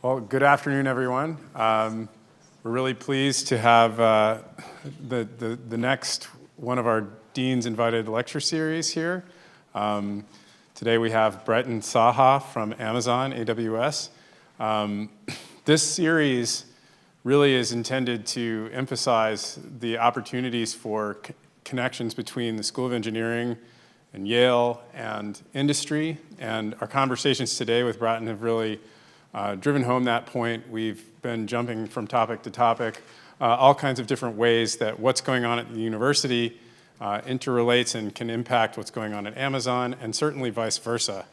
Well, good afternoon, everyone. We're really pleased to have the next one of our Dean's invited lecture series here. Today we have Bratin Saha from Amazon AWS. This series really is intended to emphasize the opportunities for connections between the School of Engineering and Yale and industry. And our conversations today with Bratin have really driven home that point. We've been jumping from topic to topic, all kinds of different ways that what's going on at the university interrelates and can impact what's going on at Amazon, and certainly vice versa.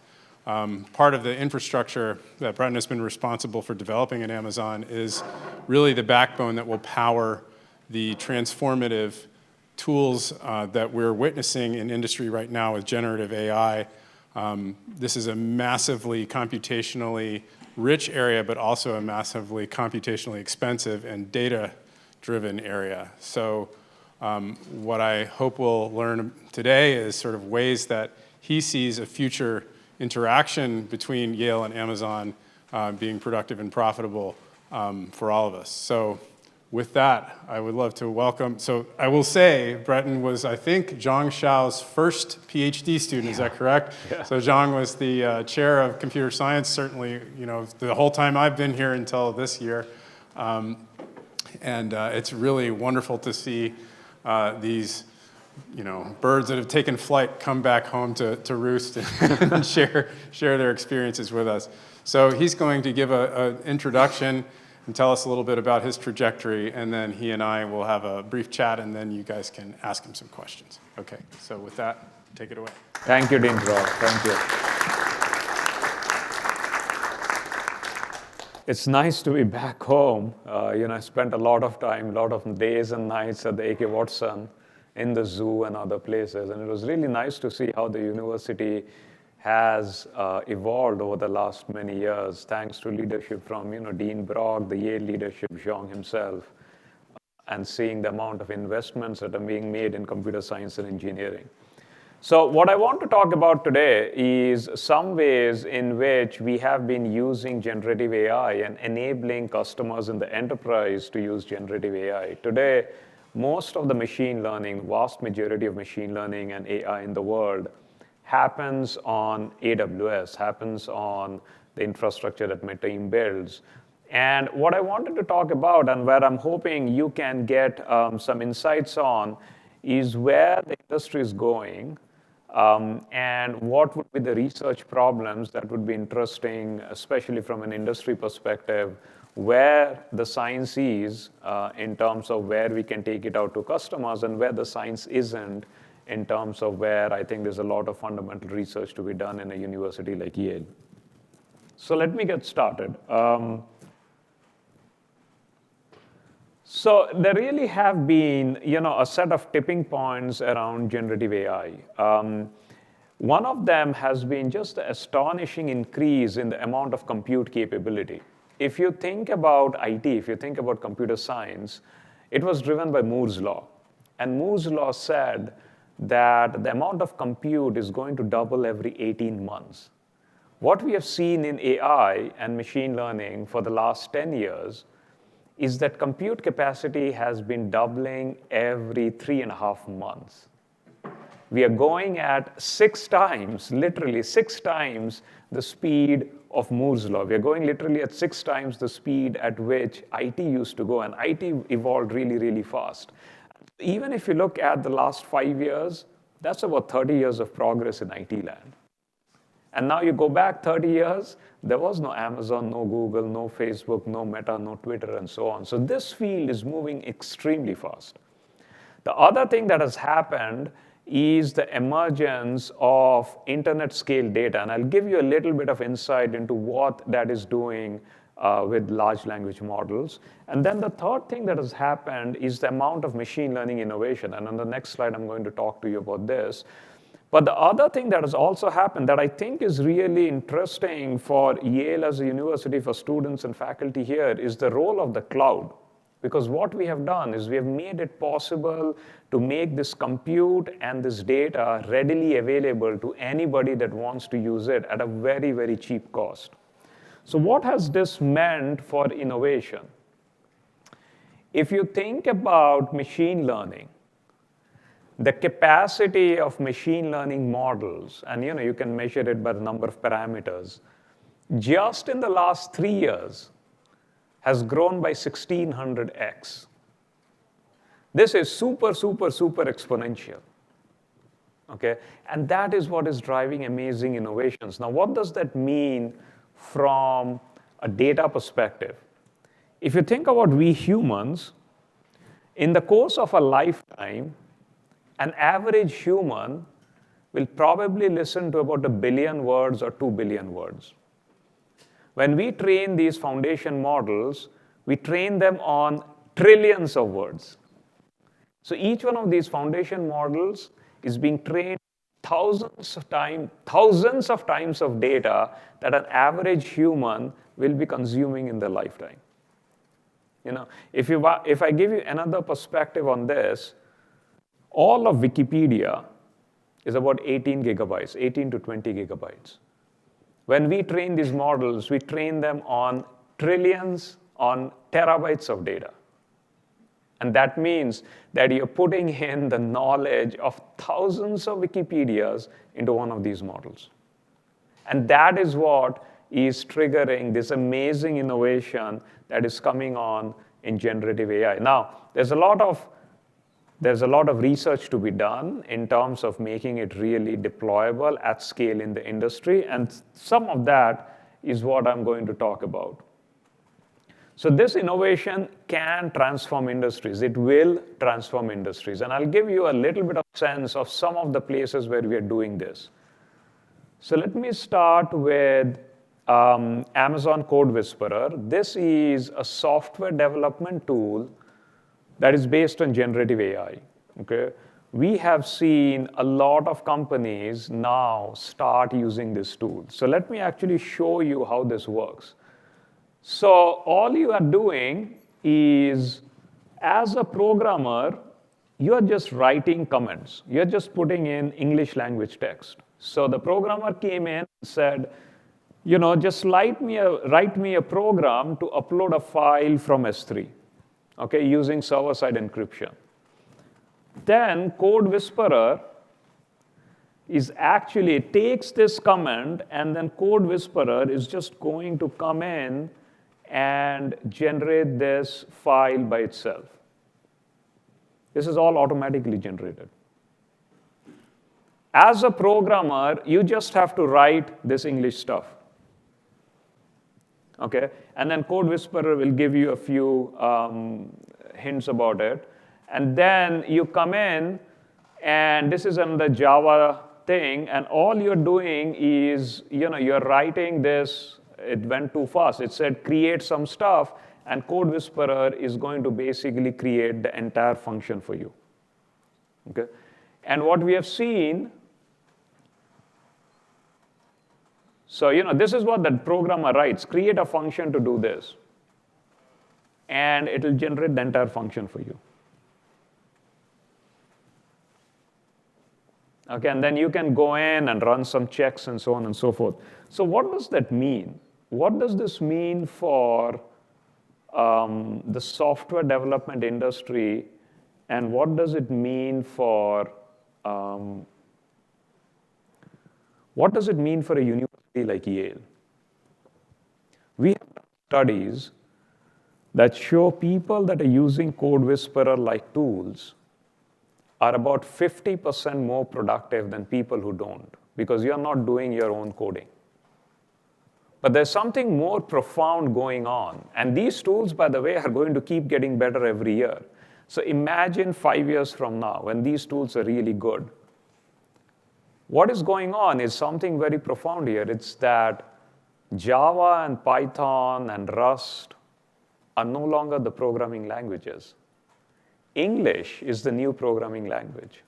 Part of the infrastructure that Bratin has been responsible for developing at Amazon is really the backbone that will power the transformative tools that we're witnessing in industry right now with generative AI. This is a massively computationally rich area, but also a massively computationally expensive and data-driven area. So what I hope we'll learn today is sort of ways that he sees a future interaction between Yale and Amazon being productive and profitable for all of us. So with that, I would love to welcome, so I will say, Bratin was, I think, Zhang Xiao's first PhD student, is that correct? Yeah. So Zhang was the chair of computer science, certainly, the whole time I've been here until this year. And it's really wonderful to see these, birds that have taken flight come back home to roost and share their experiences with us. So he's going to give an introduction and tell us a little bit about his trajectory, and then he and I will have a brief chat, and then you guys can ask him some questions. Okay, so with that, take it away. Thank you, Dean Rob. Thank you. It's nice to be back home. I spent a lot of time, a lot of days and nights at the A.K. Watson, in the zoo and other places, and it was really nice to see how the university has evolved over the last many years, thanks to leadership from Dean Brock, the Yale leadership, Zhang himself, and seeing the amount of investments that are being made in computer science and engineering. So what I want to talk about today is some ways in which we have been using generative AI and enabling customers in the enterprise to use generative AI. Today, most of the machine learning, vast majority of machine learning and AI in the world happens on AWS, happens on the infrastructure that my team builds. And what I wanted to talk about, and where I'm hoping you can get some insights on, is where the industry is going, and what would be the research problems that would be interesting, especially from an industry perspective, where the science is in terms of where we can take it out to customers, and where the science isn't, in terms of where I think there's a lot of fundamental research to be done in a university like Yale. So let me get started. So there really have been, a set of tipping points around generative AI. One of them has been just the astonishing increase in the amount of compute capability. If you think about IT, if you think about computer science, it was driven by Moore's law. And Moore's law said that the amount of compute is going to double every 18 months. What we have seen in AI and machine learning for the last 10 years is that compute capacity has been doubling every 3.5 months. We are going at 6 times, literally 6 times the speed of Moore's law. We are going literally at 6 times the speed at which IT used to go, and IT evolved really, really fast. Even if you look at the last 5 years, that's about 30 years of progress in IT land. And now you go back 30 years, there was no Amazon, no Google, no Facebook, no Meta, no Twitter, and so on. So this field is moving extremely fast. The other thing that has happened is the emergence of internet scale data. And I'll give you a little bit of insight into what that is doing with large language models. And then the third thing that has happened is the amount of machine learning innovation. And on the next slide, I'm going to talk to you about this. But the other thing that has also happened that I think is really interesting for Yale as a university, for students and faculty here, is the role of the cloud. Because what we have done is we have made it possible to make this compute and this data readily available to anybody that wants to use it at a very, very cheap cost. So what has this meant for innovation? If you think about machine learning, the capacity of machine learning models, and you can measure it by the number of parameters, just in the last 3 years has grown by 1600x. This is super, super, super exponential. Okay? And that is what is driving amazing innovations. Now, what does that mean from a data perspective? If you think about we humans, in the course of a lifetime, an average human will probably listen to about 1 billion words or 2 billion words. When we train these foundation models, we train them on trillions of words. So each one of these foundation models is being trained thousands of times of data that an average human will be consuming in their lifetime. If I give you another perspective on this, all of Wikipedia is about 18 gigabytes, 18 to 20 gigabytes. When we train these models, we train them on trillions, on terabytes of data. And that means that you're putting in the knowledge of thousands of Wikipedias into one of these models. And that is what is triggering this amazing innovation that is coming on in generative AI. Now, there's a lot of research to be done in terms of making it really deployable at scale in the industry, and some of that is what I'm going to talk about. So this innovation can transform industries. It will transform industries. And I'll give you a little bit of sense of some of the places where we are doing this. So let me start with Amazon Code Whisperer. This is a software development tool that is based on generative AI. Okay? We have seen a lot of companies now start using this tool. So let me actually show you how this works. So all you are doing is, as a programmer, you're just writing comments. You're just putting in English language text. So the programmer came in and said, just write me a program to upload a file from S3, okay, using server-side encryption. Then Code Whisperer takes this command, and then Code Whisperer is just going to come in and generate this file by itself. This is all automatically generated. As a programmer, you just have to write this English stuff. Okay? And then Code Whisperer will give you a few hints about it. And then you come in, and this is another Java thing, and all you're doing is, you're writing this. It went too fast. It said create some stuff, and Code Whisperer is going to basically create the entire function for you. Okay? And what we have seen, so this is what that programmer writes: create a function to do this, and it will generate the entire function for you. Okay, and then you can go in and run some checks and so on and so forth. So what does that mean? What does this mean for the software development industry, and what does it mean for a university like Yale? We have studies that show people that are using Code Whisperer-like tools are about 50% more productive than people who don't, because you're not doing your own coding. But there's something more profound going on. And these tools, by the way, are going to keep getting better every year. So imagine 5 years from now, when these tools are really good. What is going on is something very profound here. It's that Java and Python and Rust are no longer the programming languages. English is the new programming language.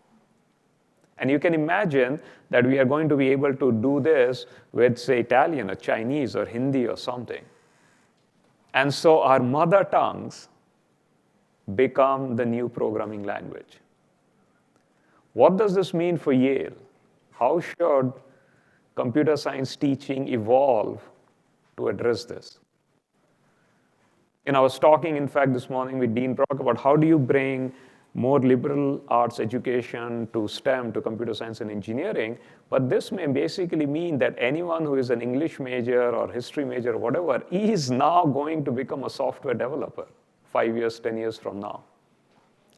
And you can imagine that we are going to be able to do this with, say, Italian or Chinese or Hindi or something. And so our mother tongues become the new programming language. What does this mean for Yale? How should computer science teaching evolve to address this. I was talking, in fact, this morning with Dean Brock about how do you bring more liberal arts education to STEM, to computer science and engineering. But this may basically mean that anyone who is an English major or history major or whatever is now going to become a software developer 5 years, 10 years from now.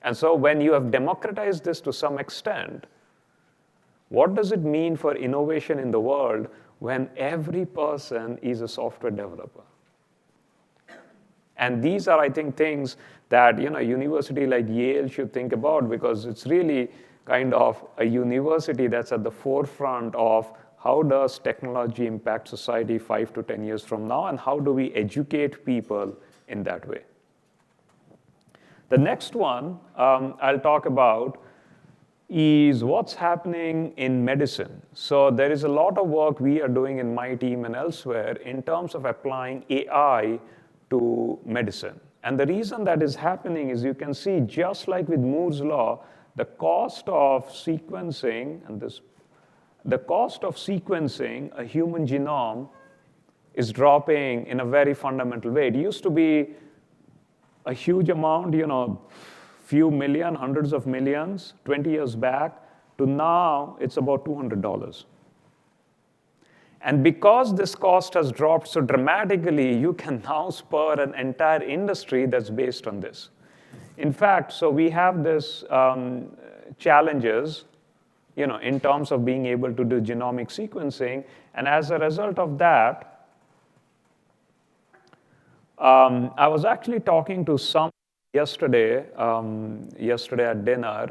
And so when you have democratized this to some extent, what does it mean for innovation in the world when every person is a software developer? And these are, I think, things that a university like Yale should think about, because it's really kind of a university that's at the forefront of how does technology impact society 5 to 10 years from now, and how do we educate people in that way. The next one I'll talk about is what's happening in medicine. So there is a lot of work we are doing in my team and elsewhere in terms of applying AI to medicine. And the reason that is happening is you can see, just like with Moore's law, the cost of sequencing a human genome is dropping in a very fundamental way. It used to be a huge amount, few million, hundreds of millions, 20 years back, to now it's about $200. And because this cost has dropped so dramatically, you can now spur an entire industry that's based on this. In fact, so we have this challenges, in terms of being able to do genomic sequencing. And as a result of that, I was actually talking to some yesterday at dinner,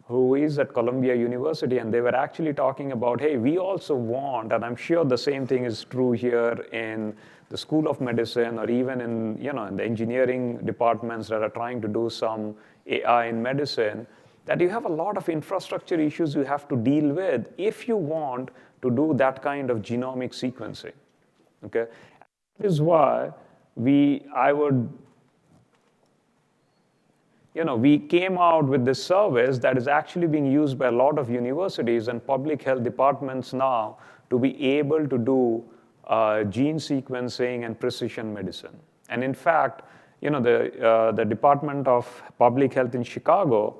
who is at Columbia University, and they were actually talking about, hey, we also want, and I'm sure the same thing is true here in the School of Medicine, or even in the engineering departments that are trying to do some AI in medicine, that you have a lot of infrastructure issues you have to deal with if you want to do that kind of genomic sequencing. Okay, that is why we came out with this service that is actually being used by a lot of universities and public health departments now to be able to do gene sequencing and precision medicine. And in fact, the Department of Public Health in Chicago,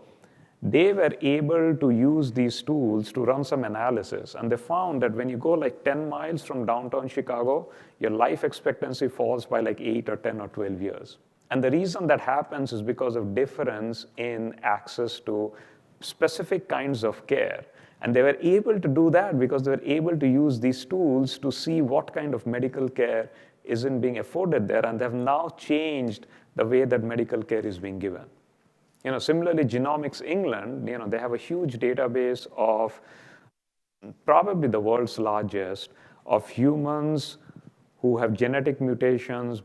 they were able to use these tools to run some analysis. And they found that when you go like 10 miles from downtown Chicago, your life expectancy falls by like 8 or 10 or 12 years. And the reason that happens is because of difference in access to specific kinds of care. And they were able to do that because they were able to use these tools to see what kind of medical care isn't being afforded there. And they've now changed the way that medical care is being given. Similarly, Genomics England, they have a huge database of probably the world's largest of humans who have genetic mutations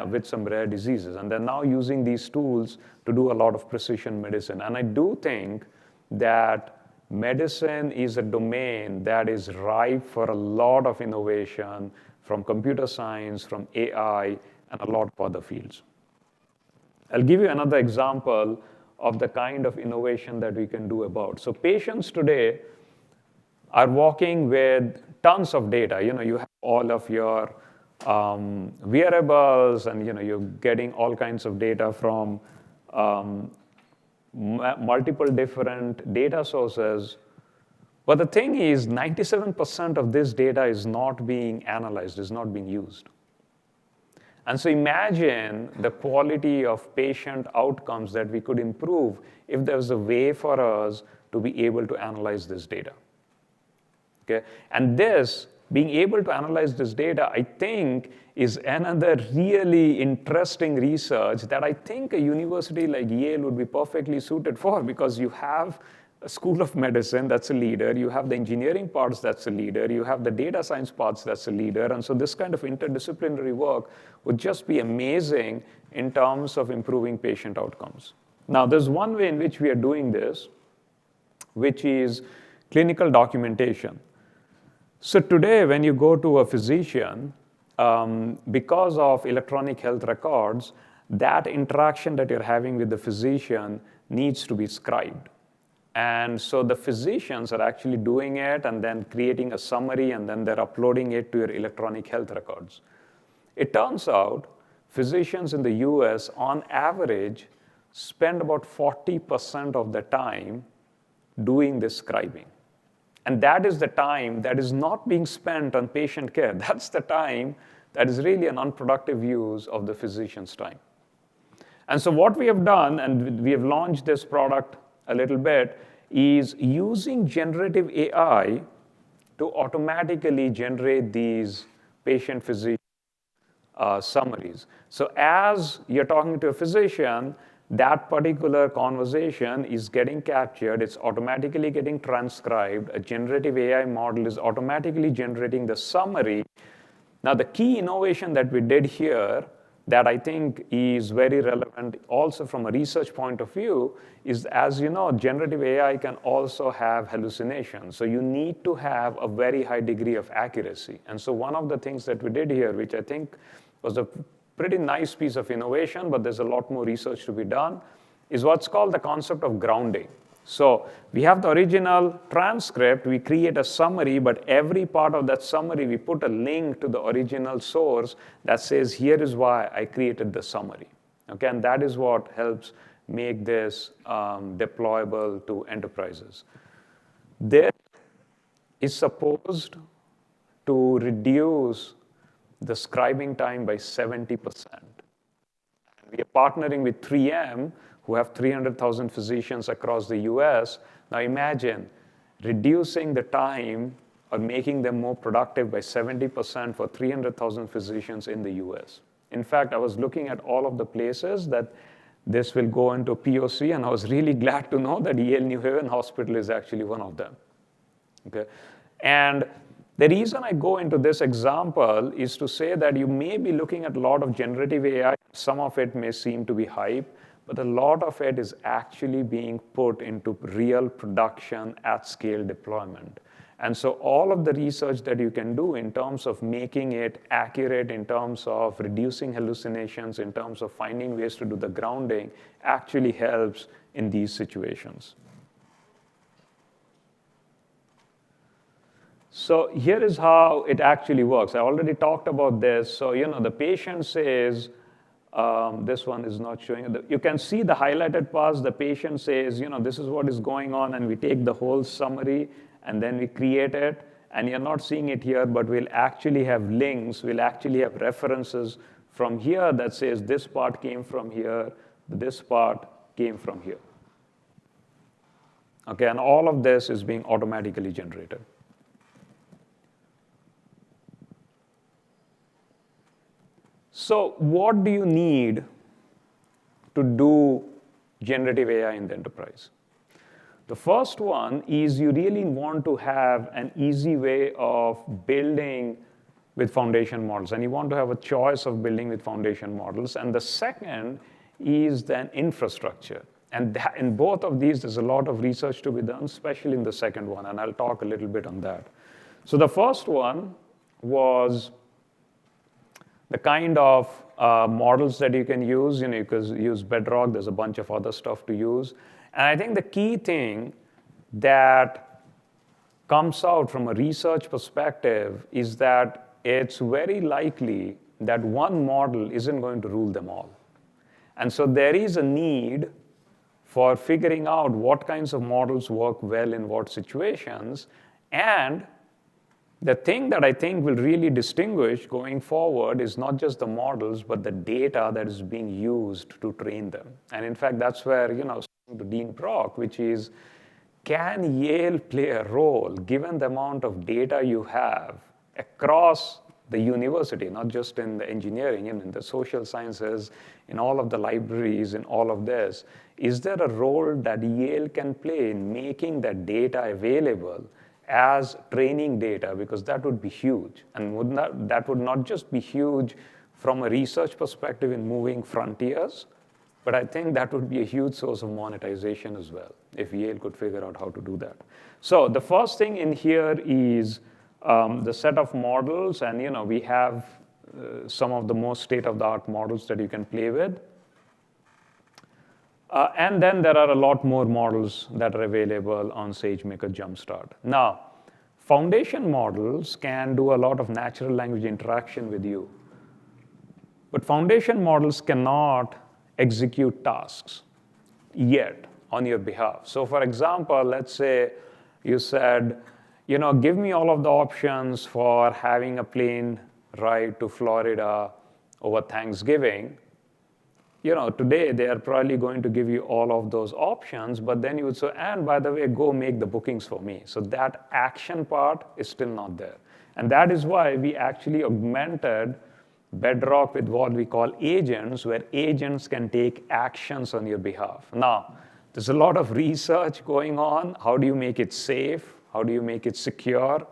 with some rare diseases. And they're now using these tools to do a lot of precision medicine. And I do think that medicine is a domain that is ripe for a lot of innovation from computer science, from AI, and a lot of other fields. I'll give you another example of the kind of innovation that we can do about. So patients today are working with tons of data. You have all of your wearables, and you're getting all kinds of data from multiple different data sources. But the thing is, 97% of this data is not being analyzed, is not being used. And so imagine the quality of patient outcomes that we could improve if there was a way for us to be able to analyze this data. Okay? And this, being able to analyze this data, I think, is another really interesting research that I think a university like Yale would be perfectly suited for, because you have a School of Medicine that's a leader, you have the engineering parts that's a leader, you have the data science parts that's a leader, and so this kind of interdisciplinary work would just be amazing in terms of improving patient outcomes. Now, there's one way in which we are doing this, which is clinical documentation. So today, when you go to a physician, because of electronic health records, that interaction that you're having with the physician needs to be scribed. And so the physicians are actually doing it and then creating a summary, and then they're uploading it to your electronic health records. It turns out physicians in the US, on average, spend about 40% of the time doing this scribing. And that is the time that is not being spent on patient care. That's the time that is really an unproductive use of the physician's time. And so what we have done, and we have launched this product a little bit, is using generative AI to automatically generate these patient-physician summaries. So as you're talking to a physician, that particular conversation is getting captured. It's automatically getting transcribed. A generative AI model is automatically generating the summary. Now, the key innovation that we did here that I think is very relevant also from a research point of view is, as you know, generative AI can also have hallucinations. So you need to have a very high degree of accuracy. And so one of the things that we did here, which I think was a pretty nice piece of innovation, but there's a lot more research to be done, is what's called the concept of grounding. So we have the original transcript, we create a summary, but every part of that summary, we put a link to the original source that says, here is why I created the summary. Okay, and that is what helps make this deployable to enterprises. This is supposed to reduce the scribing time by 70%. We are partnering with 3M, who have 300,000 physicians across the US. Now imagine reducing the time or making them more productive by 70% for 300,000 physicians in the US. In fact, I was looking at all of the places that this will go into POC, and I was really glad to know that Yale New Haven Hospital is actually one of them. Okay? And the reason I go into this example is to say that you may be looking at a lot of generative AI. Some of it may seem to be hype, but a lot of it is actually being put into real production at scale deployment. And so all of the research that you can do in terms of making it accurate, in terms of reducing hallucinations, in terms of finding ways to do the grounding, actually helps in these situations. So here is how it actually works. I already talked about this. So the patient says, this one is not showing. You can see the highlighted parts. The patient says, this is what is going on, and we take the whole summary, and then we create it. And you're not seeing it here, but we'll actually have links. We'll actually have references from here that says this part came from here, this part came from here. Okay, and all of this is being automatically generated. So what do you need to do generative AI in the enterprise? The first one is you really want to have an easy way of building with foundation models, and you want to have a choice of building with foundation models. And the second is then infrastructure. And in both of these, there's a lot of research to be done, especially in the second one, and I'll talk a little bit on that. So the first one was the kind of models that you can use. You can use Bedrock. There's a bunch of other stuff to use. And I think the key thing that comes out from a research perspective is that it's very likely that one model isn't going to rule them all. And so there is a need for figuring out what kinds of models work well in what situations. And the thing that I think will really distinguish going forward is not just the models, but the data that is being used to train them. And in fact, that's where, I was talking to Dean Brock, which is, can Yale play a role, given the amount of data you have across the university, not just in the engineering, in the social sciences, in all of the libraries, in all of this? Is there a role that Yale can play in making that data available as training data? Because that would be huge. And that would not just be huge from a research perspective in moving frontiers, but I think that would be a huge source of monetization as well, if Yale could figure out how to do that. So the first thing in here is the set of models, and we have some of the most state-of-the-art models that you can play with. And then there are a lot more models that are available on SageMaker Jumpstart. Now, foundation models can do a lot of natural language interaction with you. But foundation models cannot execute tasks yet on your behalf. So for example, let's say you said, give me all of the options for having a plane ride to Florida over Thanksgiving. Today they are probably going to give you all of those options, but then you would say, and by the way, go make the bookings for me. So that action part is still not there. And that is why we actually augmented Bedrock with what we call agents, where agents can take actions on your behalf. Now, there's a lot of research going on. How do you make it safe? How do you make it secure?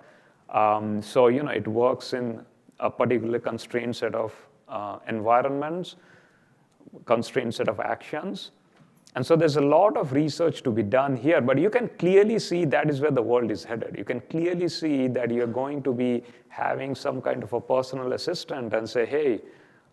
So it works in a particular constrained set of environments, constrained set of actions. And so there's a lot of research to be done here, but you can clearly see that is where the world is headed. You can clearly see that you're going to be having some kind of a personal assistant and say, hey,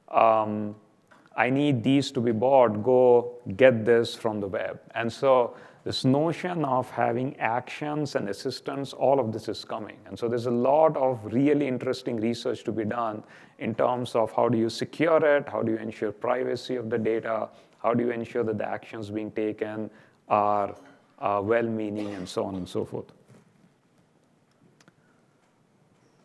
I need these to be bought, go get this from the web. And so this notion of having actions and assistants, all of this is coming. And so there's a lot of really interesting research to be done in terms of how do you secure it, how do you ensure privacy of the data, how do you ensure that the actions being taken are well-meaning, and so on and so forth.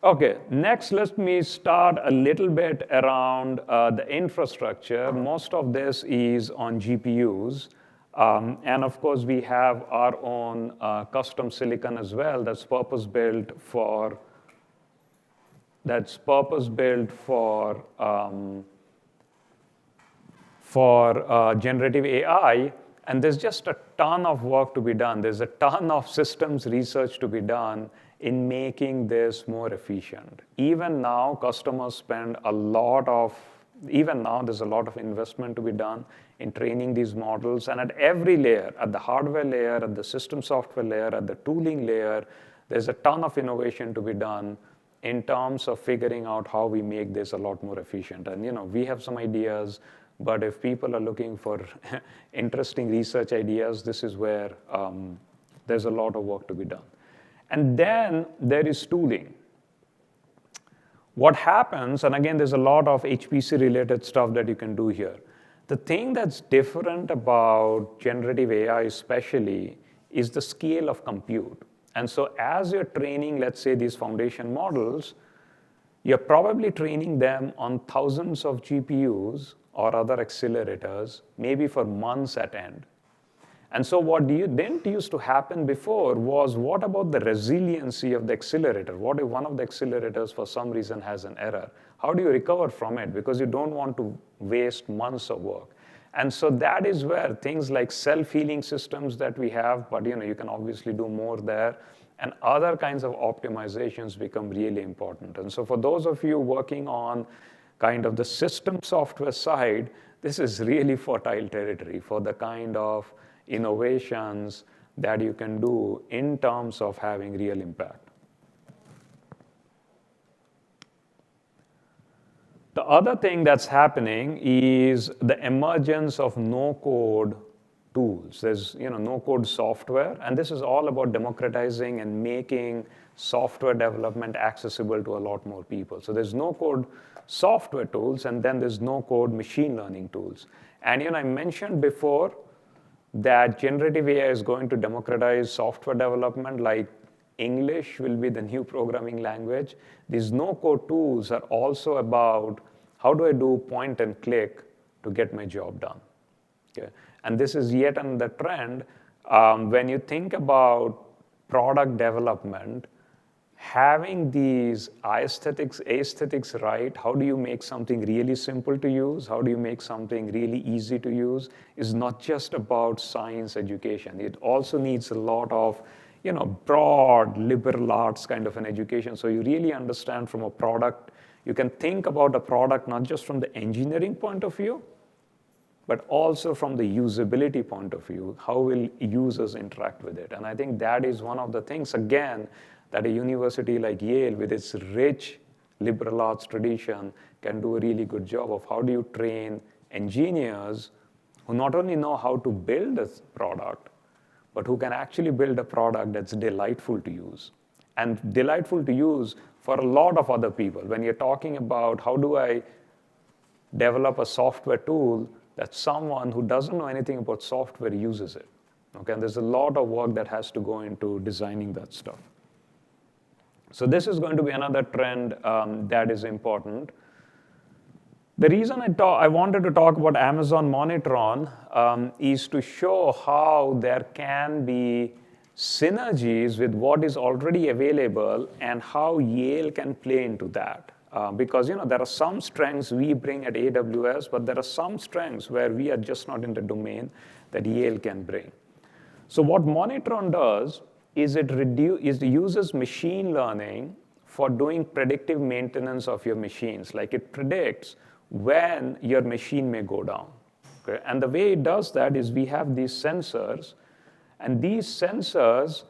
Okay, next let me start a little bit around the infrastructure. Most of this is on GPUs. And of course, we have our own custom silicon as well that's purpose-built for generative AI, and there's just a ton of work to be done. There's a ton of systems research to be done in making this more efficient. Even now, customers spend even now, there's a lot of investment to be done in training these models, and at every layer, at the hardware layer, at the system software layer, at the tooling layer, there's a ton of innovation to be done in terms of figuring out how we make this a lot more efficient. And we have some ideas, but if people are looking for interesting research ideas, this is where there's a lot of work to be done. And then there is tooling. What happens, and again, there's a lot of HPC-related stuff that you can do here. The thing that's different about generative AI especially is the scale of compute. And so as you're training, let's say, these foundation models, you're probably training them on thousands of GPUs or other accelerators, maybe for months at end. And so what didn't used to happen before was, what about the resiliency of the accelerator? What if one of the accelerators for some reason has an error? How do you recover from it? Because you don't want to waste months of work. And so that is where things like self-healing systems that we have, but you can obviously do more there, and other kinds of optimizations become really important. And so for those of you working on kind of the system software side, this is really fertile territory for the kind of innovations that you can do in terms of having real impact. The other thing that's happening is the emergence of no-code tools. There's no-code software, and this is all about democratizing and making software development accessible to a lot more people. So there's no-code software tools, and then there's no-code machine learning tools. And I mentioned before that generative AI is going to democratize software development, like English will be the new programming language. These no-code tools are also about how do I do point and click to get my job done. Okay? And this is yet another trend. When you think about product development, having these aesthetics right, how do you make something really simple to use, how do you make something really easy to use, is not just about science education. It also needs a lot of broad liberal arts kind of an education. So you really understand from a product, you can think about a product not just from the engineering point of view, but also from the usability point of view. How will users interact with it? And I think that is one of the things, again, that a university like Yale, with its rich liberal arts tradition, can do a really good job of how do you train engineers who not only know how to build a product, but who can actually build a product that's delightful to use. And delightful to use for a lot of other people. When you're talking about how do I develop a software tool that someone who doesn't know anything about software uses it. Okay, and there's a lot of work that has to go into designing that stuff. So this is going to be another trend that is important. The reason I wanted to talk about Amazon Monitron is to show how there can be synergies with what is already available and how Yale can play into that. Because there are some strengths we bring at AWS, but there are some strengths where we are just not in the domain that Yale can bring. So what Monitron does is it uses machine learning for doing predictive maintenance of your machines. Like it predicts when your machine may go down. Okay? And the way it does that is we have these sensors, and these sensors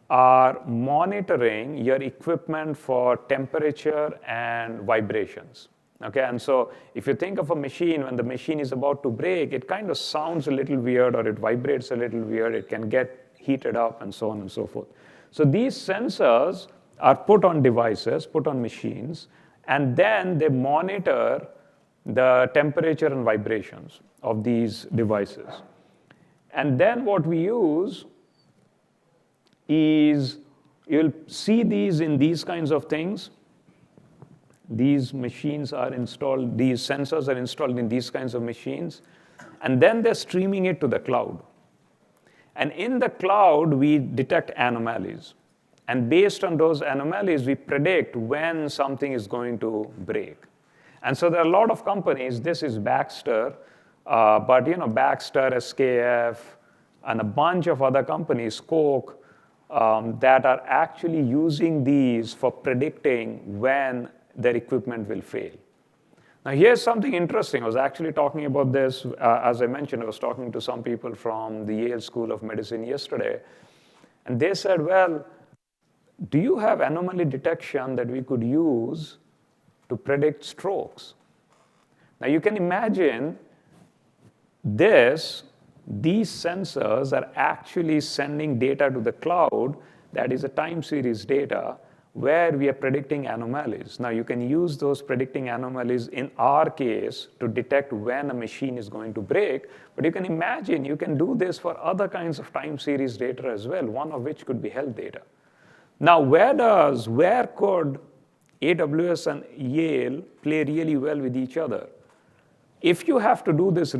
are monitoring your equipment for temperature and vibrations. Okay? And so if you think of a machine, when the machine is about to break, it kind of sounds a little weird, or it vibrates a little weird, it can get heated up, and so on and so forth. So these sensors are put on devices, put on machines, and then they monitor the temperature and vibrations of these devices. And then what we use is, you'll see these in these kinds of things. These machines are installed, these sensors are installed in these kinds of machines, and then they're streaming it to the cloud. And in the cloud, we detect anomalies. And based on those anomalies, we predict when something is going to break. And so there are a lot of companies, this is Baxter, but Baxter, SKF, and a bunch of other companies, Coke, that are actually using these for predicting when their equipment will fail. Now here's something interesting. I was actually talking about this, as I mentioned, I was talking to some people from the Yale School of Medicine yesterday, and they said, well, do you have anomaly detection that we could use to predict strokes? Now you can imagine these sensors are actually sending data to the cloud that is a time series data where we are predicting anomalies. Now you can use those predicting anomalies in our case to detect when a machine is going to break, but you can imagine you can do this for other kinds of time series data as well, one of which could be health data. Now where could AWS and Yale play really well with each other? If you have to do this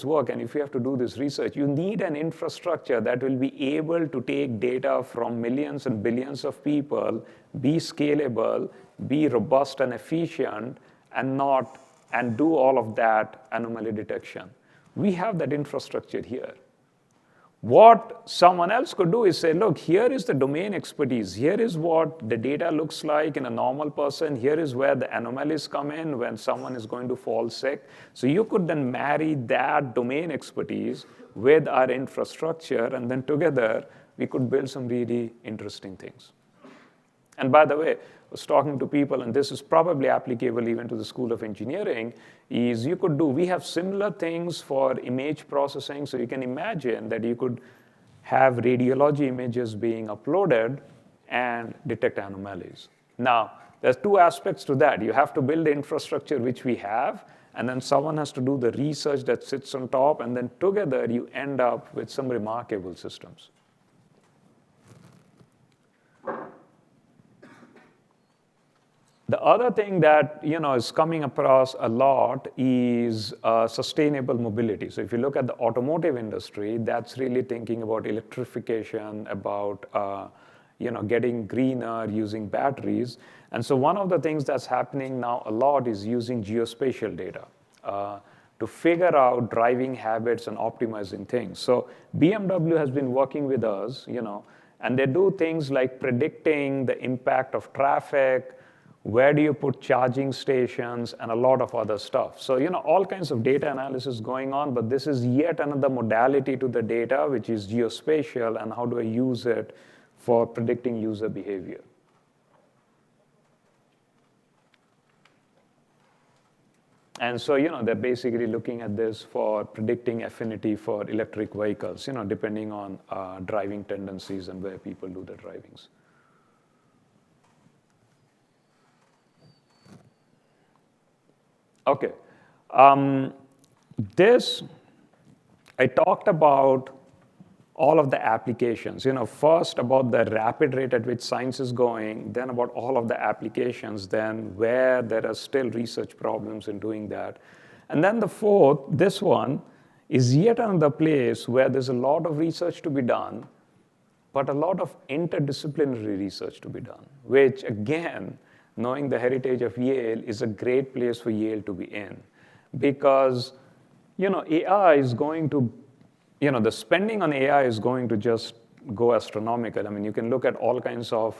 work, and if you have to do this research, you need an infrastructure that will be able to take data from millions and billions of people, be scalable, be robust and efficient, and do all of that anomaly detection. We have that infrastructure here. What someone else could do is say, look, here is the domain expertise. Here is what the data looks like in a normal person. Here is where the anomalies come in when someone is going to fall sick. So you could then marry that domain expertise with our infrastructure, and then together we could build some really interesting things. And by the way, I was talking to people, and this is probably applicable even to the School of Engineering, is we have similar things for image processing. So you can imagine that you could have radiology images being uploaded and detect anomalies. Now, there's two aspects to that. You have to build the infrastructure, which we have, and then someone has to do the research that sits on top, and then together you end up with some remarkable systems. The other thing that is coming across a lot is sustainable mobility. So if you look at the automotive industry, that's really thinking about electrification, about getting greener, using batteries. And so one of the things that's happening now a lot is using geospatial data to figure out driving habits and optimizing things. So BMW has been working with us, and they do things like predicting the impact of traffic, where do you put charging stations, and a lot of other stuff. So, all kinds of data analysis going on, but this is yet another modality to the data, which is geospatial, and how do I use it for predicting user behavior. And so, they're basically looking at this for predicting affinity for electric vehicles, depending on driving tendencies and where people do their drivings. Okay, This, I talked about all of the applications. First about the rapid rate at which science is going, then about all of the applications, then where there are still research problems in doing that. And then the fourth, this one, is yet another place where there's a lot of research to be done, but a lot of interdisciplinary research to be done, which again, knowing the heritage of Yale, is a great place for Yale to be in. Because AI is going to, the spending on AI is going to just go astronomical. I mean, you can look at all kinds of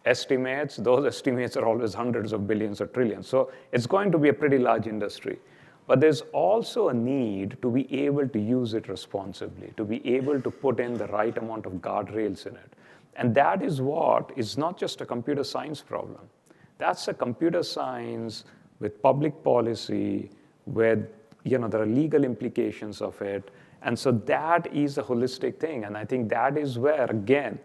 estimates. Those estimates are always hundreds of billions or trillions. So it's going to be a pretty large industry. But there's also a need to be able to use it responsibly, to be able to put in the right amount of guardrails in it. And that is what is not just a computer science problem. That's a computer science with public policy, with there are legal implications of it. And so that is a holistic thing. And I think that is where, again,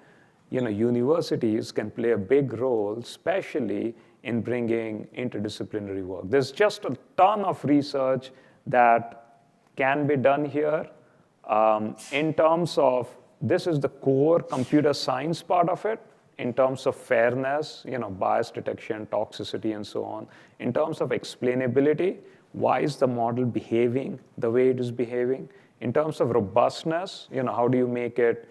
universities can play a big role, especially in bringing interdisciplinary work. There's just a ton of research that can be done here in terms of, this is the core computer science part of it, in terms of fairness, bias detection, toxicity, and so on. In terms of explainability, why is the model behaving the way it is behaving? In terms of robustness, how do you make it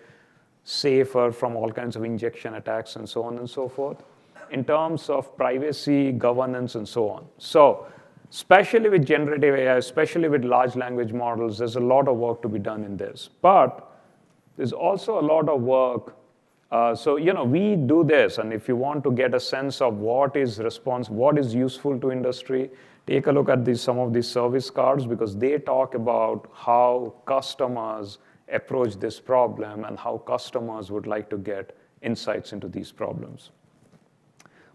safer from all kinds of injection attacks and so on and so forth? In terms of privacy, governance, and so on. So especially with generative AI, especially with large language models, there's a lot of work to be done in this. But there's also a lot of work. So we do this, and if you want to get a sense of what is useful to industry, take a look at some of these service cards, because they talk about how customers approach this problem and how customers would like to get insights into these problems.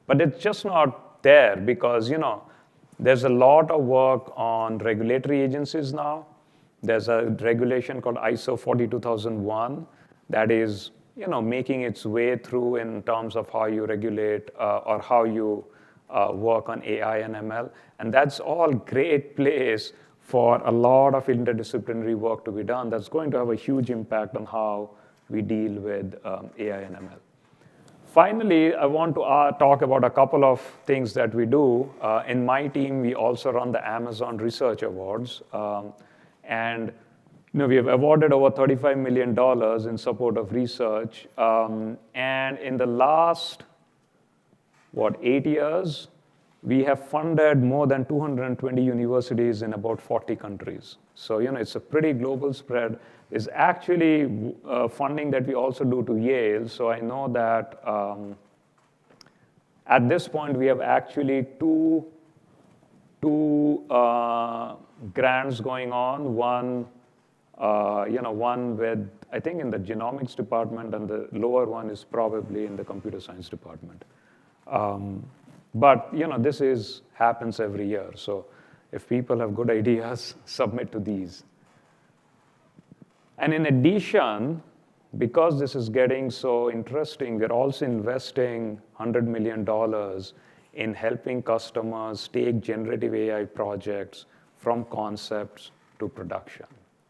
But it's just not there, because there's a lot of work on regulatory agencies now. There's a regulation called ISO 42001 that is making its way through in terms of how you regulate or how you work on AI and ML. And that's all great place for a lot of interdisciplinary work to be done. That's going to have a huge impact on how we deal with AI and ML. Finally, I want to talk about a couple of things that we do. In my team, we also run the Amazon Research Awards. And we have awarded over $35 million in support of research. And in the last, 8 years, we have funded more than 220 universities in about 40 countries. So, it's a pretty global spread. It's actually funding that we also do to Yale. So I know that at this point, we have actually two grants going on. One with, I think, in the genomics department, and the lower one is probably in the computer science department. But this happens every year. So if people have good ideas, submit to these. And in addition, because this is getting so interesting, we're also investing $100 million in helping customers take generative AI projects from concepts to production.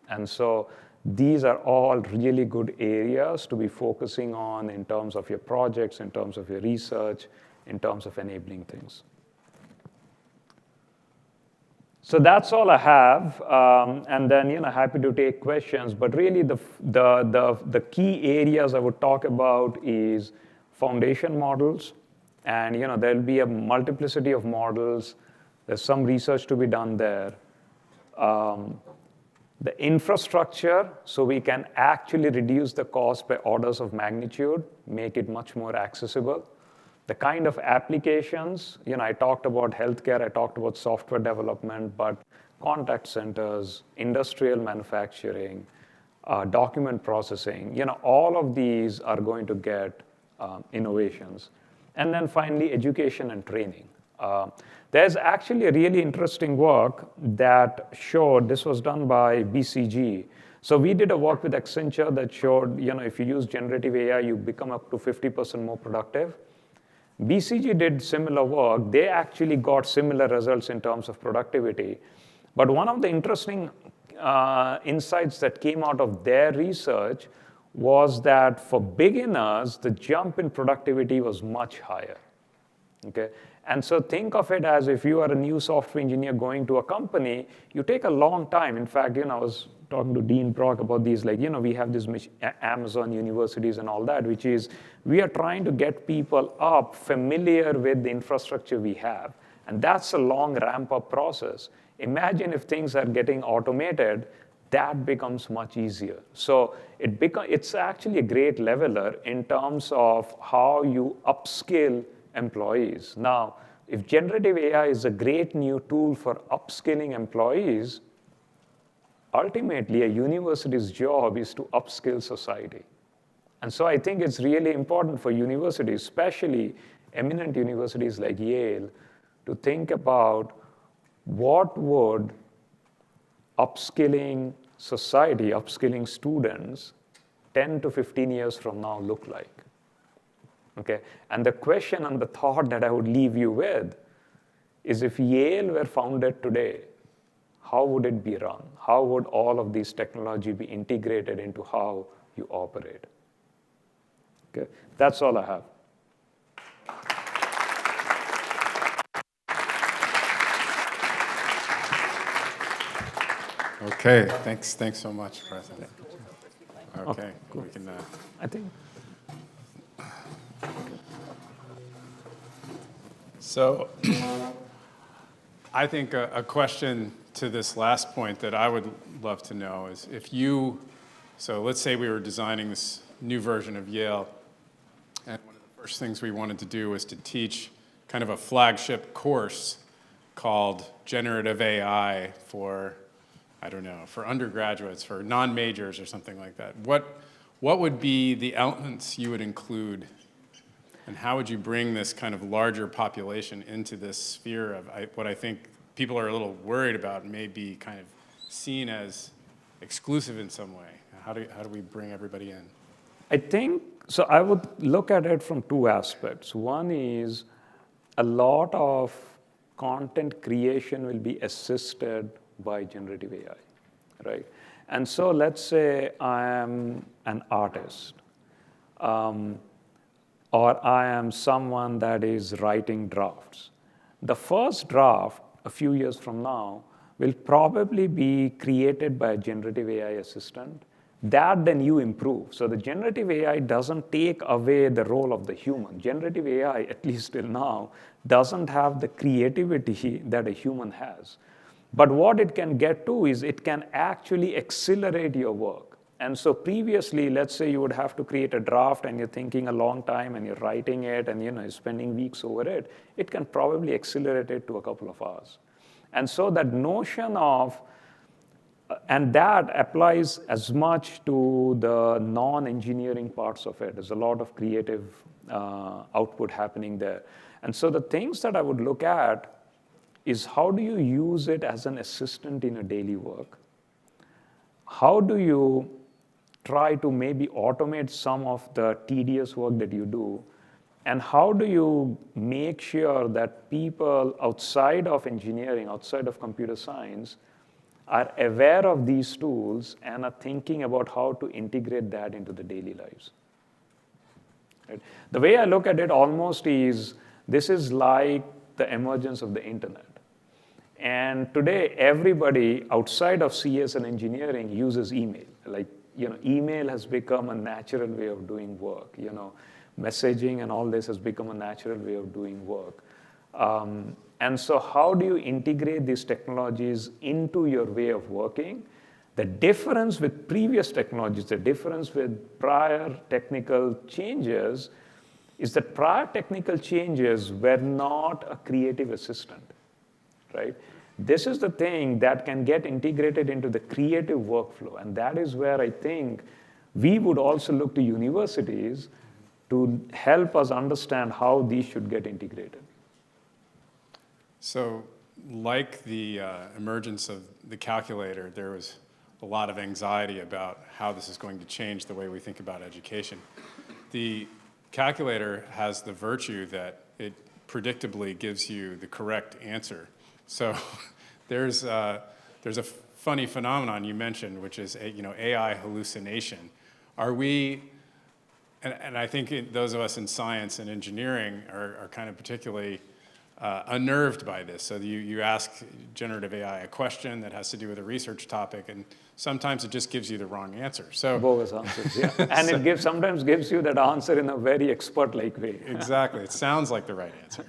And so these are all really good areas to be focusing on in terms of your projects, in terms of your research, in terms of enabling things. So that's all I have, and then happy to take questions. But really, the key areas I would talk about is foundation models, and there'll be a multiplicity of models. There's some research to be done there. The infrastructure, so we can actually reduce the cost by orders of magnitude, make it much more accessible. The kind of applications, I talked about healthcare, I talked about software development, but contact centers, industrial manufacturing, document processing, all of these are going to get innovations. And then finally, education and training. There's actually a really interesting work that showed, this was done by BCG. So we did a work with Accenture that showed, if you use generative AI, you become up to 50% more productive. BCG did similar work. They actually got similar results in terms of productivity. But one of the interesting insights that came out of their research was that for beginners, the jump in productivity was much higher. Okay? And so think of it as if you are a new software engineer going to a company, you take a long time. In fact, I was talking to Dean Brock about these, we have these Amazon universities and all that, which is we are trying to get people up familiar with the infrastructure we have. And that's a long ramp-up process. Imagine if things are getting automated, that becomes much easier. So it's actually a great leveler in terms of how you upskill employees. Now, if generative AI is a great new tool for upskilling employees, ultimately a university's job is to upskill society. And so I think it's really important for universities, especially eminent universities like Yale, to think about what would upskilling society, upskilling students 10 to 15 years from now look like. Okay? And the question and the thought that I would leave you with is if Yale were founded today, how would it be run? How would all of these technology be integrated into how you operate? Okay? That's all I have. Okay, thanks so much, President. Okay, cool. we can. I think. So I think a question to this last point that I would love to know is so let's say we were designing this new version of Yale, and one of the first things we wanted to do was to teach kind of a flagship course called Generative AI for, I don't know, for undergraduates, for non-majors or something like that. What would be the elements you would include, and how would you bring this kind of larger population into this sphere of what I think people are a little worried about may be kind of seen as exclusive in some way? How do we bring everybody in? I think, so I would look at it from two aspects. One is a lot of content creation will be assisted by generative AI, right? And so let's say I am an artist, or I am someone that is writing drafts. The first draft, a few years from now, will probably be created by a generative AI assistant. That then you improve. So the generative AI doesn't take away the role of the human. Generative AI, at least till now, doesn't have the creativity that a human has. But what it can get to is it can actually accelerate your work. And so previously, let's say you would have to create a draft and you're thinking a long time and you're writing it and you're spending weeks over it, it can probably accelerate it to a couple of hours. And so that notion of, and that applies as much to the non-engineering parts of it. There's a lot of creative output happening there. And so the things that I would look at is how do you use it as an assistant in your daily work? How do you try to maybe automate some of the tedious work that you do? And how do you make sure that people outside of engineering, outside of computer science, are aware of these tools and are thinking about how to integrate that into the daily lives? Right? The way I look at it almost is, this is like the emergence of the internet. And today, everybody outside of CS and engineering uses email. Email has become a natural way of doing work. Messaging and all this has become a natural way of doing work. And so how do you integrate these technologies into your way of working? The difference with previous technologies, the difference with prior technical changes, is that prior technical changes were not a creative assistant, right? This is the thing that can get integrated into the creative workflow. And that is where I think we would also look to universities to help us understand how these should get integrated. So like the emergence of the calculator, there was a lot of anxiety about how this is going to change the way we think about education. The calculator has the virtue that it predictably gives you the correct answer. So there's a funny phenomenon you mentioned, which is AI hallucination. Are we, and I think those of us in science and engineering are kind of particularly unnerved by this. So you ask generative AI a question that has to do with a research topic, and sometimes it just gives you the wrong answer. So bogus answers, yeah. And it sometimes gives you that answer in a very expert-like way. Exactly. It sounds like the right answer.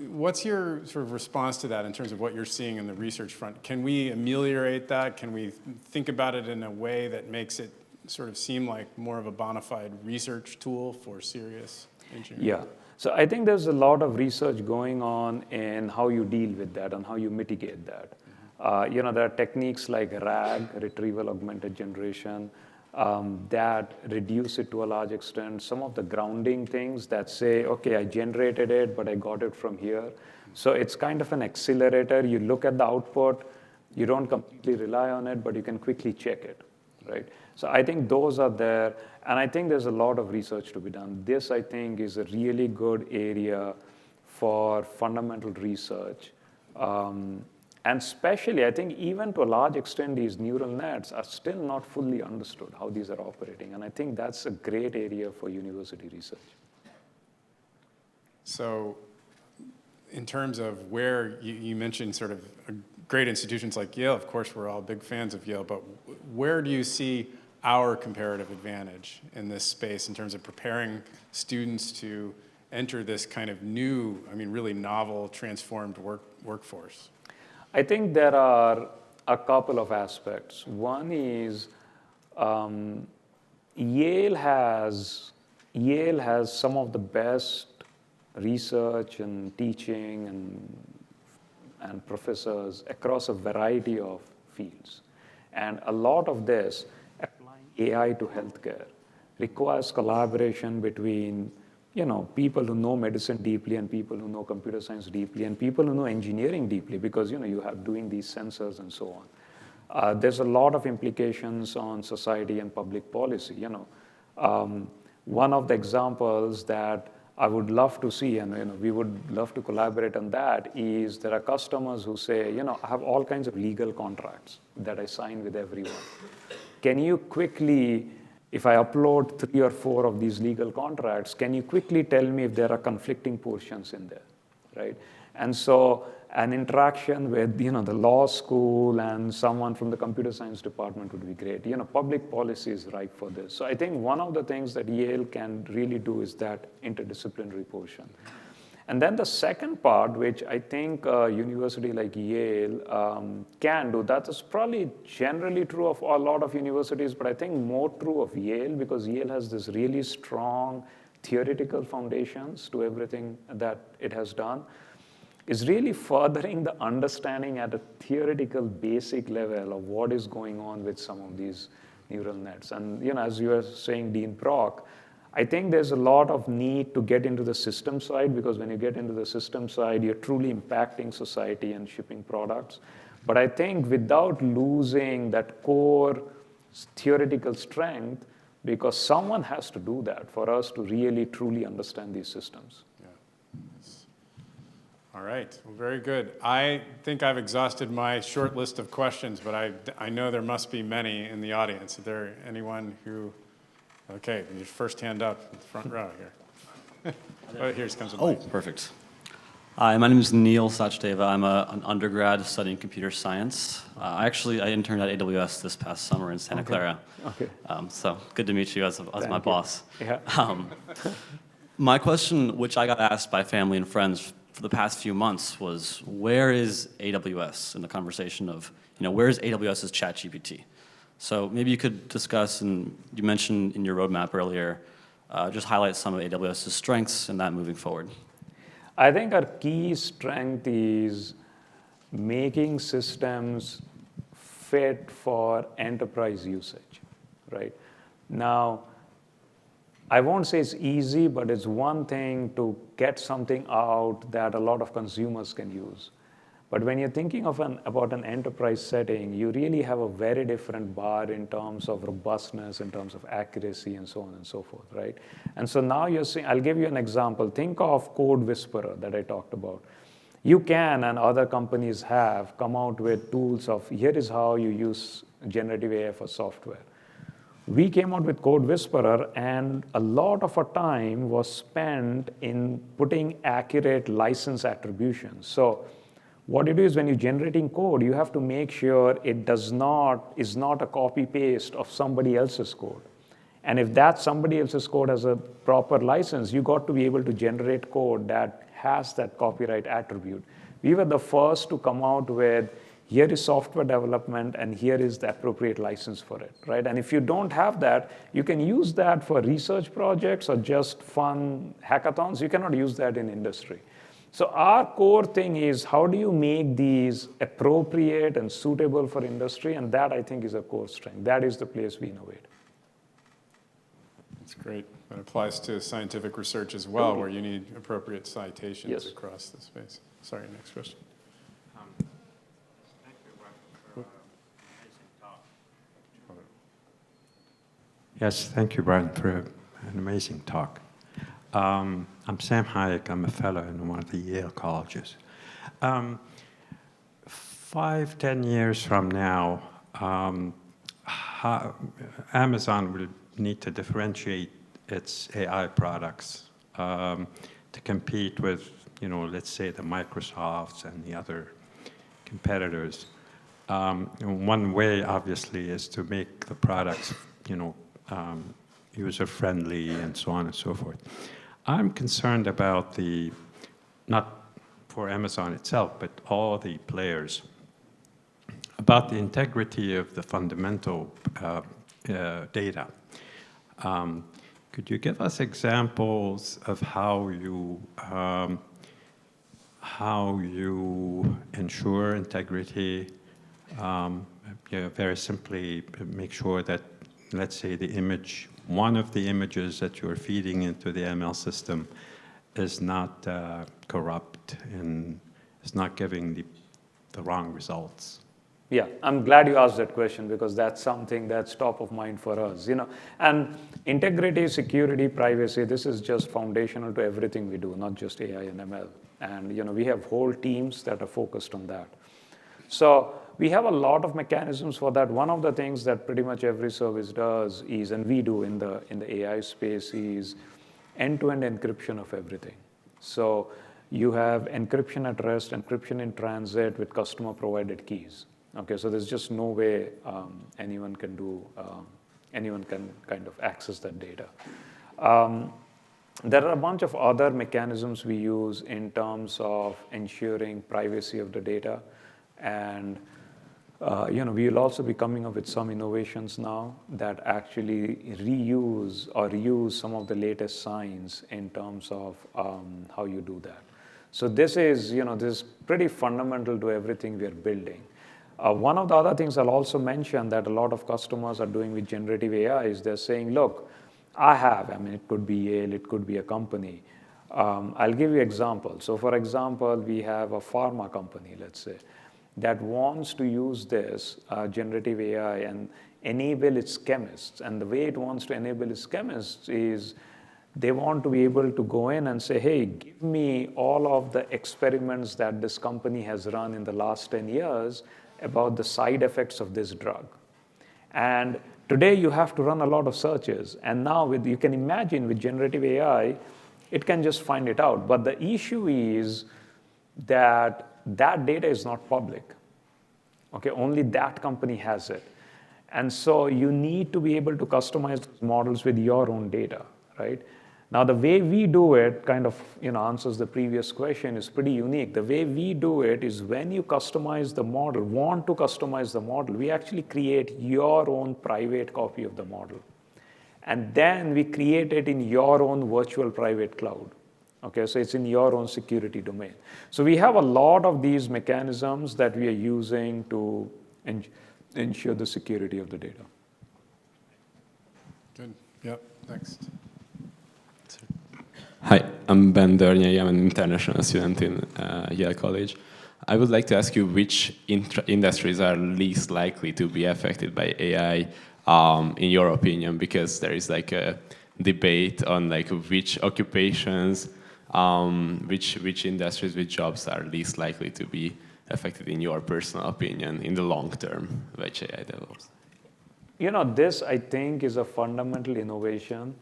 What's your sort of response to that in terms of what you're seeing in the research front? Can we ameliorate that? Can we think about it in a way that makes it sort of seem like more of a bona fide research tool for serious engineering? Yeah. So I think there's a lot of research going on in how you deal with that and how you mitigate that. There are techniques like RAG, retrieval augmented generation, that reduce it to a large extent. Some of the grounding things that say, okay, I generated it, but I got it from here. So it's kind of an accelerator. You look at the output, you don't completely rely on it, but you can quickly check it, right? So I think those are there, and I think there's a lot of research to be done. This, I think, is a really good area for fundamental research. And especially, I think even to a large extent, these neural nets are still not fully understood how these are operating. And I think that's a great area for university research. So in terms of where you mentioned sort of great institutions like Yale, of course, we're all big fans of Yale, but where do you see our comparative advantage in this space in terms of preparing students to enter this kind of new, really novel, transformed workforce? I think there are a couple of aspects. One is Yale has some of the best research and teaching and professors across a variety of fields. And a lot of this, applying AI to healthcare, requires collaboration between people who know medicine deeply and people who know computer science deeply and people who know engineering deeply, because you have doing these sensors and so on. There's a lot of implications on society and public policy. One of the examples that I would love to see, and we would love to collaborate on that, is there are customers who say, I have all kinds of legal contracts that I sign with everyone. Can you quickly, if I upload 3 or 4 of these legal contracts, can you quickly tell me if there are conflicting portions in there, right? And so an interaction with the law school and someone from the computer science department would be great. Public policy is ripe for this. So I think one of the things that Yale can really do is that interdisciplinary portion. And then the second part, which I think a university like Yale can do, that is probably generally true of a lot of universities, but I think more true of Yale, because Yale has this really strong theoretical foundations to everything that it has done, is really furthering the understanding at a theoretical basic level of what is going on with some of these neural nets. And as you were saying, Dean Brock, I think there's a lot of need to get into the system side, because when you get into the system side, you're truly impacting society and shipping products. But I think without losing that core theoretical strength, because someone has to do that for us to really truly understand these systems. Yeah. Yes. All right. Well, very good. I think I've exhausted my short list of questions, but I know there must be many in the audience. Is there anyone who... Okay, your first hand up in the front row here. Oh, here comes a mic. Oh, perfect. Hi, my name is Neil Sachdeva. I'm an undergrad studying computer science. I interned at AWS this past summer in Santa Clara. Okay. So good to meet you as my boss. Yeah. My question, which I got asked by family and friends for the past few months, was where is AWS in the conversation of, where is AWS's ChatGPT? So maybe you could discuss, and you mentioned in your roadmap earlier, just highlight some of AWS's strengths in that moving forward. I think our key strength is making systems fit for enterprise usage, right? Now, I won't say it's easy, but it's one thing to get something out that a lot of consumers can use. But when you're thinking about an enterprise setting, you really have a very different bar in terms of robustness, in terms of accuracy, and so on and so forth, right? And so now you're seeing, I'll give you an example. Think of Code Whisperer that I talked about. You can, and other companies have, come out with tools of, here is how you use generative AI for software. We came out with Code Whisperer, and a lot of our time was spent in putting accurate license attributions. So what you do is when you're generating code, you have to make sure it is not a copy-paste of somebody else's code. And if that somebody else's code has a proper license, you got to be able to generate code that has that copyright attribute. We were the first to come out with, here is software development, and here is the appropriate license for it, right? And if you don't have that, you can use that for research projects or just fun hackathons. You cannot use that in industry. So our core thing is, how do you make these appropriate and suitable for industry? And that, I think, is a core strength. That is the place we innovate. That's great. That applies to scientific research as well, where you need appropriate citations across the space. Sorry, next question. Thank you, Bratin, for amazing talk. Yes, thank you, Bratin, for an amazing talk. I'm Sam Hayek. I'm a fellow in one of the Yale colleges. 5-10 years from now, Amazon will need to differentiate its AI products to compete with, let's say, the Microsofts and the other competitors. One way, obviously, is to make the products, user-friendly and so on and so forth. I'm concerned about not for Amazon itself, but all the players, about the integrity of the fundamental data. Could you give us examples of how you ensure integrity? Very simply, make sure that, let's say, one of the images that you're feeding into the ML system is not corrupt and is not giving the wrong results. Yeah, I'm glad you asked that question, because that's something that's top of mind for us. And integrity, security, privacy, this is just foundational to everything we do, not just AI and ML. And we have whole teams that are focused on that. So we have a lot of mechanisms for that. One of the things that pretty much every service does is, and we do in the AI space, is end-to-end encryption of everything. So you have encryption at rest, encryption in transit with customer-provided keys. Okay, so there's just no way anyone can kind of access that data. There are a bunch of other mechanisms we use in terms of ensuring privacy of the data. And we'll also be coming up with some innovations now that actually reuse or use some of the latest science in terms of how you do that. So this is pretty fundamental to everything we are building. One of the other things I'll also mention that a lot of customers are doing with generative AI is they're saying, look, it could be Yale, it could be a company. I'll give you examples. So for example, we have a pharma company, let's say, that wants to use this generative AI and enable its chemists. And the way it wants to enable its chemists is they want to be able to go in and say, hey, give me all of the experiments that this company has run in the last 10 years about the side effects of this drug. And today you have to run a lot of searches. And now you can imagine with generative AI, it can just find it out. But the issue is that data is not public. Okay, only that company has it. And so you need to be able to customize those models with your own data, right? Now, the way we do it kind of answers the previous question is pretty unique. The way we do it is when you customize the model, want to customize the model, we actually create your own private copy of the model. And then we create it in your own virtual private cloud. Okay, so it's in your own security domain. So we have a lot of these mechanisms that we are using to ensure the security of the data. Good. Yep. Next. Hi, I'm Ben Dernier. I'm an international student in Yale College. I would like to ask you which industries are least likely to be affected by AI, in your opinion, because there is like a debate on like which occupations, which industries, which jobs are least likely to be affected in your personal opinion in the long term which AI develops. This I think is a fundamental innovation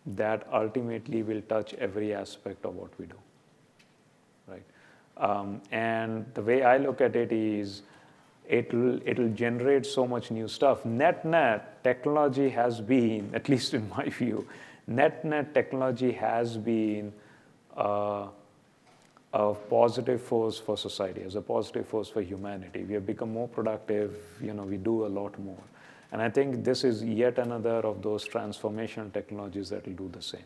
that ultimately will touch every aspect of what we do, right? And the way I look at it is it'll generate so much new stuff. Net technology has been, at least in my view, net technology has been a positive force for society, as a positive force for humanity. We have become more productive, we do a lot more. And I think this is yet another of those transformational technologies that will do the same.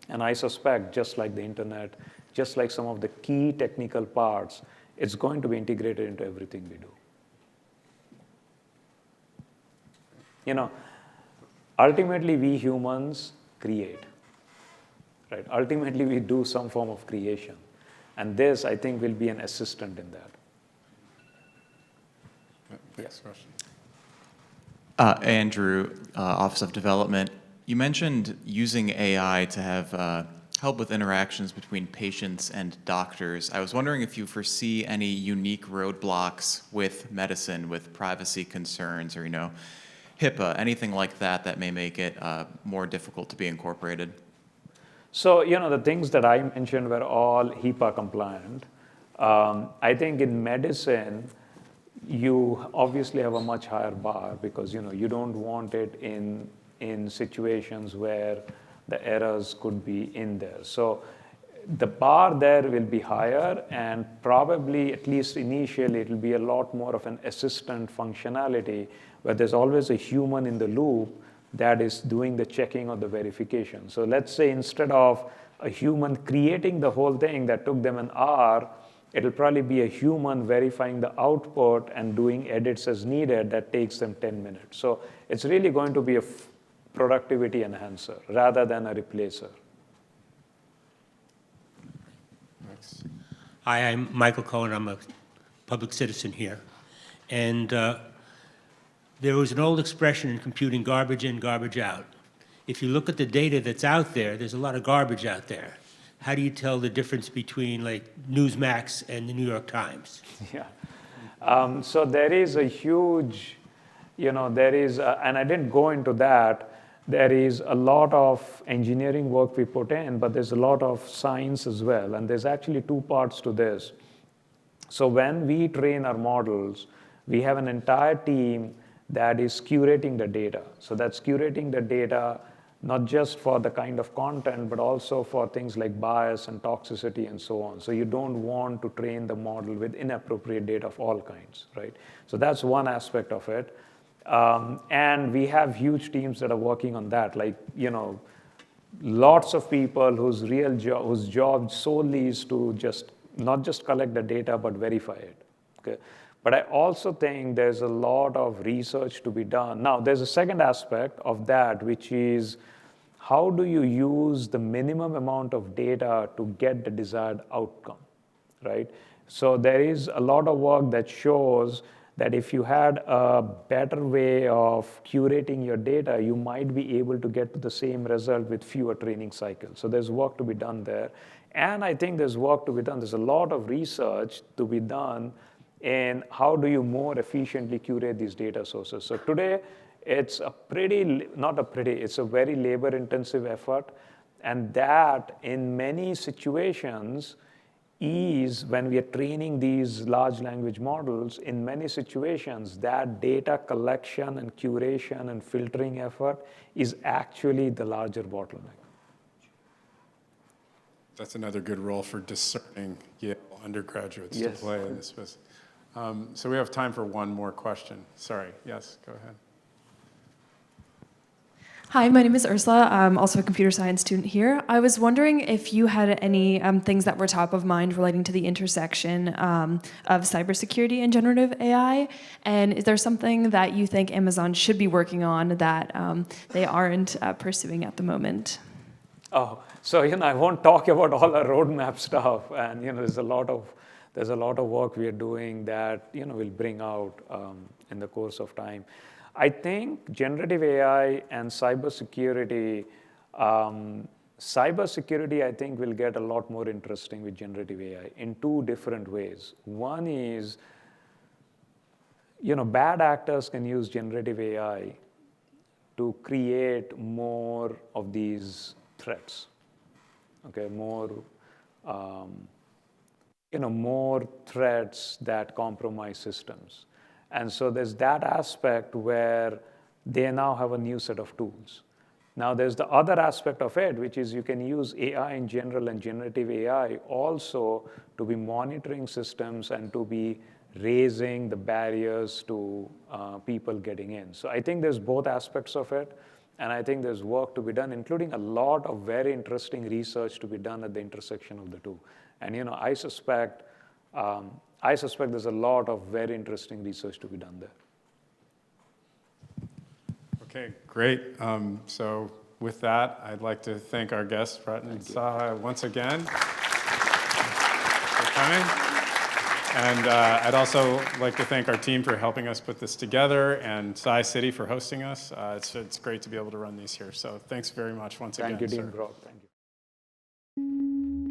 And I suspect, just like the internet, just like some of the key technical parts, it's going to be integrated into everything we do. Ultimately, we humans create, right? Ultimately, we do some form of creation. And this, I think, will be an assistant in that. Next question. Andrew, Office of Development. You mentioned using AI to have help with interactions between patients and doctors. I was wondering if you foresee any unique roadblocks with medicine, with privacy concerns, or HIPAA, anything like that that may make it more difficult to be incorporated. So, the things that I mentioned were all HIPAA compliant. I think in medicine, you obviously have a much higher bar because, you don't want it in situations where the errors could be in there. So the bar there will be higher, and probably, at least initially, it will be a lot more of an assistant functionality where there's always a human in the loop that is doing the checking or the verification. So let's say instead of a human creating the whole thing that took them an hour, it'll probably be a human verifying the output and doing edits as needed that takes them 10 minutes. So it's really going to be a productivity enhancer rather than a replacer. Next. Hi, I'm Michael Cohen. I'm a public citizen here. And there was an old expression in computing, garbage in, garbage out. If you look at the data that's out there, there's a lot of garbage out there. How do you tell the difference between like Newsmax and the New York Times? Yeah. So there is a huge, and I didn't go into that. There is a lot of engineering work we put in, but there's a lot of science as well. And there's actually two parts to this. So when we train our models, we have an entire team that is curating the data. So that's curating the data not just for the kind of content, but also for things like bias and toxicity and so on. So you don't want to train the model with inappropriate data of all kinds, right? So that's one aspect of it. And we have huge teams that are working on that, like, lots of people whose job solely is to not just collect the data, but verify it, okay? But I also think there's a lot of research to be done. Now, there's a second aspect of that, which is how do you use the minimum amount of data to get the desired outcome, right? So there is a lot of work that shows that if you had a better way of curating your data, you might be able to get to the same result with fewer training cycles. So there's work to be done there. And I think there's work to be done. There's a lot of research to be done in how do you more efficiently curate these data sources. So today, it's a very labor-intensive effort. And that, in many situations, is when we are training these large language models, in many situations, that data collection and curation and filtering effort is actually the larger bottleneck. That's another good role for discerning Yale undergraduates to play in this business. So we have time for one more question. Sorry, yes, go ahead. Hi, my name is Ursula. I'm also a computer science student here. I was wondering if you had any things that were top of mind relating to the intersection of cybersecurity and generative AI, and is there something that you think Amazon should be working on that they aren't pursuing at the moment? Oh, so I won't talk about all our roadmap stuff, and there's a lot of there's a lot of work we are doing that we'll bring out in the course of time. I think generative AI and cybersecurity, I think, will get a lot more interesting with generative AI in two different ways. One is, bad actors can use generative AI to create more of these threats. Okay, more threats that compromise systems. And so there's that aspect where they now have a new set of tools. Now there's the other aspect of it, which is you can use AI in general and generative AI also to be monitoring systems and to be raising the barriers to people getting in. So I think there's both aspects of it. And I think there's work to be done, including a lot of very interesting research to be done at the intersection of the two. And I suspect there's a lot of very interesting research to be done there. Okay, great. So with that, I'd like to thank our guests, Bratin and Saha, once again for coming. And I'd also like to thank our team for helping us put this together, and Sci-City for hosting us. It's great to be able to run these here. So thanks very much once again. Thank you, Dean sir. Brock. Thank you.